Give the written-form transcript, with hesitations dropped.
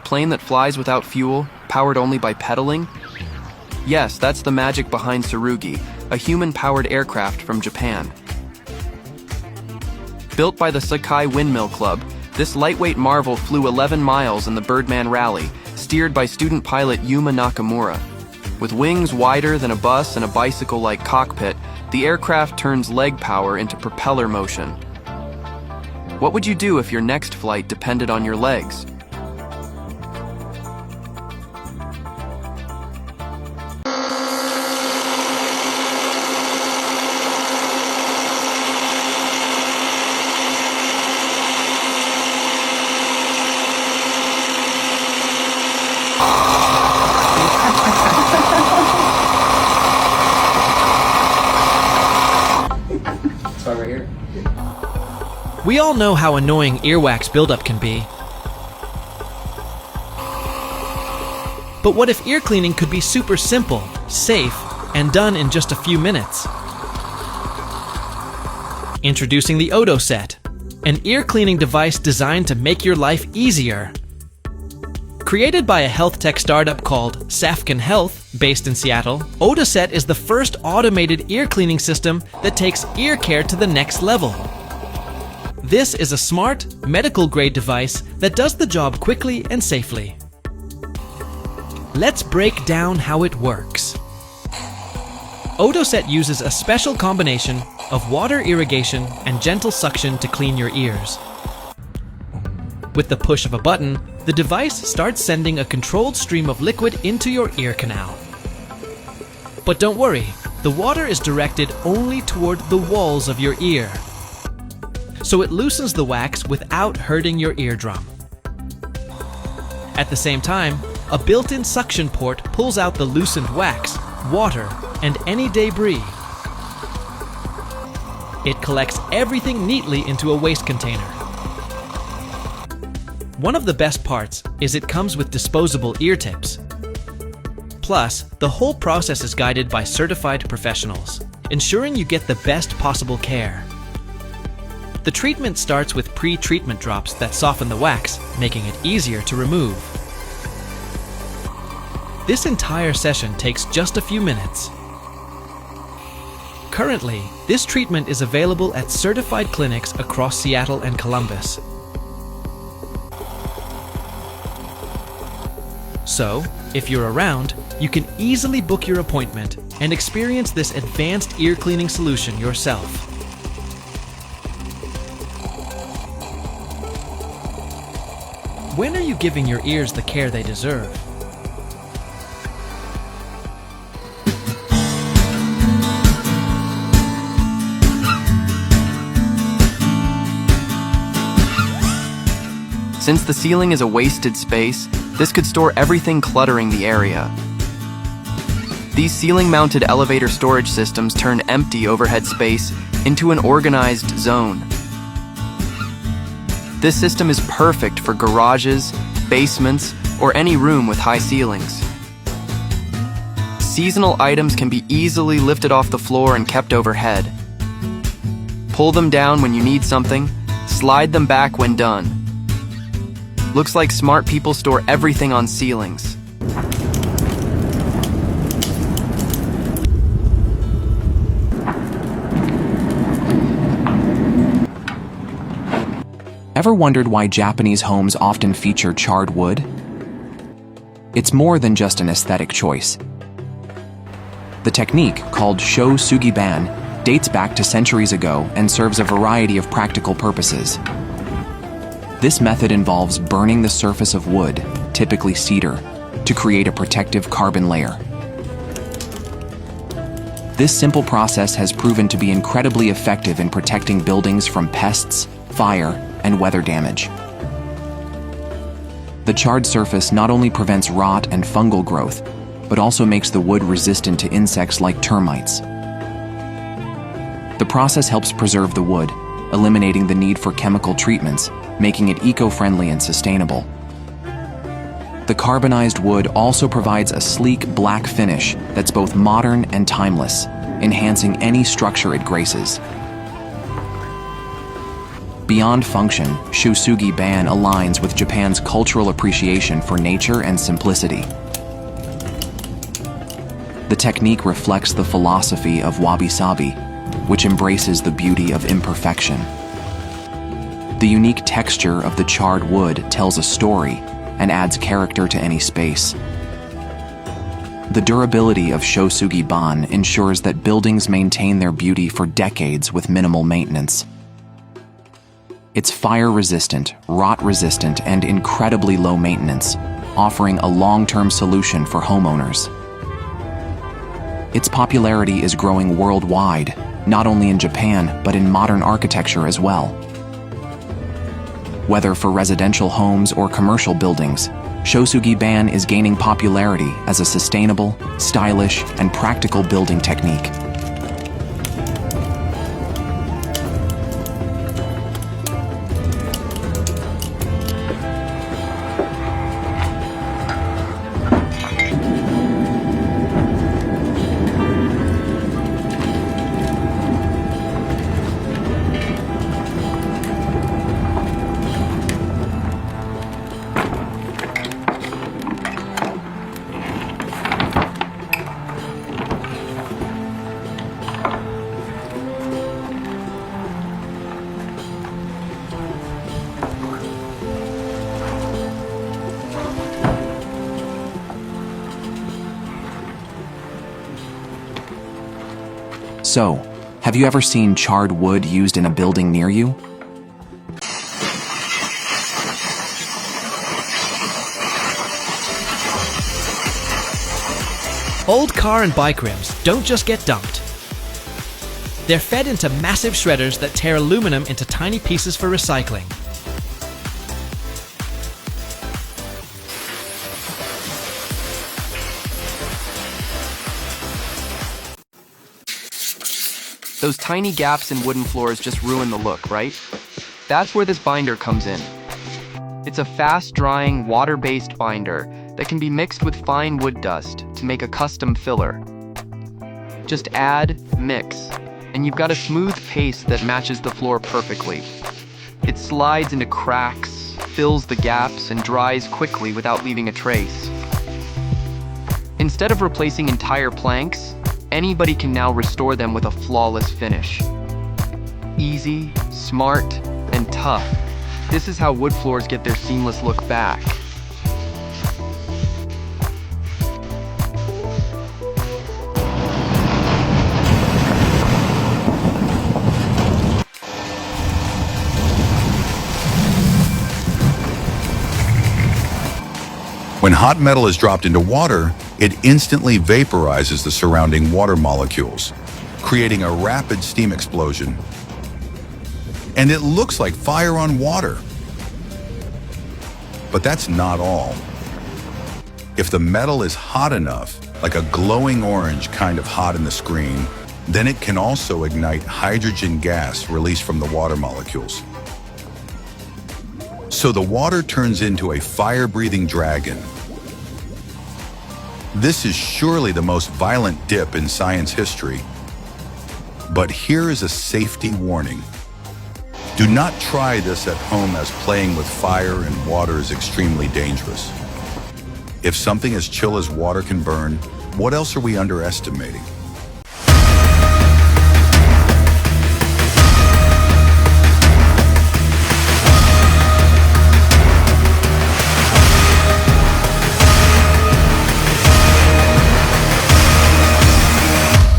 plane that flies without fuel, powered only by pedaling? Yes, that's the magic behind Tsurugi, a human-powered aircraft from Japan. Built by the Sakai Windmill Club, this lightweight marvel flew 11 miles in the Birdman Rally, steered by student pilot Yuma Nakamura. With wings wider than a bus and a bicycle-like cockpit, the aircraft turns leg power into propeller motion. What would you do if your next flight depended on your legs? Right here. We all know how annoying earwax buildup can be. But what if ear cleaning could be super simple, safe, and done in just a few minutes? Introducing the Odo Set, an ear cleaning device designed to make your life easier. Created by a health tech startup called Safkin Health, based in Seattle, OdoSet is the first automated ear cleaning system that takes ear care to the next level. This is a smart, medical-grade device that does the job quickly and safely. Let's break down how it works. OdoSet uses a special combination of water irrigation and gentle suction to clean your ears. With the push of a button, the device starts sending a controlled stream of liquid into your ear canal. But don't worry, the water is directed only toward the walls of your ear. So it loosens the wax without hurting your eardrum. At the same time, a built-in suction port pulls out the loosened wax, water, and any debris. It collects everything neatly into a waste container. One of the best parts is it comes with disposable ear tips. Plus, the whole process is guided by certified professionals, ensuring you get the best possible care. The treatment starts with pre-treatment drops that soften the wax, making it easier to remove. This entire session takes just a few minutes. Currently, this treatment is available at certified clinics across Seattle and Columbus. So, if you're around, you can easily book your appointment and experience this advanced ear cleaning solution yourself. When are you giving your ears the care they deserve? Since the ceiling is a wasted space, this could store everything cluttering the area. These ceiling-mounted elevator storage systems turn empty overhead space into an organized zone. This system is perfect for garages, basements, or any room with high ceilings. Seasonal items can be easily lifted off the floor and kept overhead. Pull them down when you need something, slide them back when done. Looks like smart people store everything on ceilings. Ever wondered why Japanese homes often feature charred wood? It's more than just an aesthetic choice. The technique, called Sho Sugi-ban, dates back to centuries ago and serves a variety of practical purposes. This method involves burning the surface of wood, typically cedar, to create a protective carbon layer. This simple process has proven to be incredibly effective in protecting buildings from pests, fire, and weather damage. The charred surface not only prevents rot and fungal growth, but also makes the wood resistant to insects like termites. The process helps preserve the wood, eliminating the need for chemical treatments, making it eco-friendly and sustainable. The carbonized wood also provides a sleek black finish that's both modern and timeless, enhancing any structure it graces. Beyond function, Shosugi ban aligns with Japan's cultural appreciation for nature and simplicity. The technique reflects the philosophy of wabi-sabi, which embraces the beauty of imperfection. The unique texture of the charred wood tells a story and adds character to any space. The durability of Shosugi ban ensures that buildings maintain their beauty for decades with minimal maintenance. It's fire-resistant, rot-resistant, and incredibly low maintenance, offering a long-term solution for homeowners. Its popularity is growing worldwide, not only in Japan, but in modern architecture as well. Whether for residential homes or commercial buildings, Shosugi ban is gaining popularity as a sustainable, stylish, and practical building technique. So, have you ever seen charred wood used in a building near you? Old car and bike rims don't just get dumped. They're fed into massive shredders that tear aluminum into tiny pieces for recycling. Those tiny gaps in wooden floors just ruin the look, right? That's where this binder comes in. It's a fast-drying, water-based binder that can be mixed with fine wood dust to make a custom filler. Just add, mix, and you've got a smooth paste that matches the floor perfectly. It slides into cracks, fills the gaps, and dries quickly without leaving a trace. Instead of replacing entire planks, anybody can now restore them with a flawless finish. Easy, smart, and tough. This is how wood floors get their seamless look back. When hot metal is dropped into water, it instantly vaporizes the surrounding water molecules, creating a rapid steam explosion. And it looks like fire on water. But that's not all. If the metal is hot enough, like a glowing orange kind of hot in the screen, then it can also ignite hydrogen gas released from the water molecules. So the water turns into a fire-breathing dragon. This is surely the most violent dip in science history. But here is a safety warning. Do not try this at home, as playing with fire and water is extremely dangerous. If something as chill as water can burn, what else are we underestimating?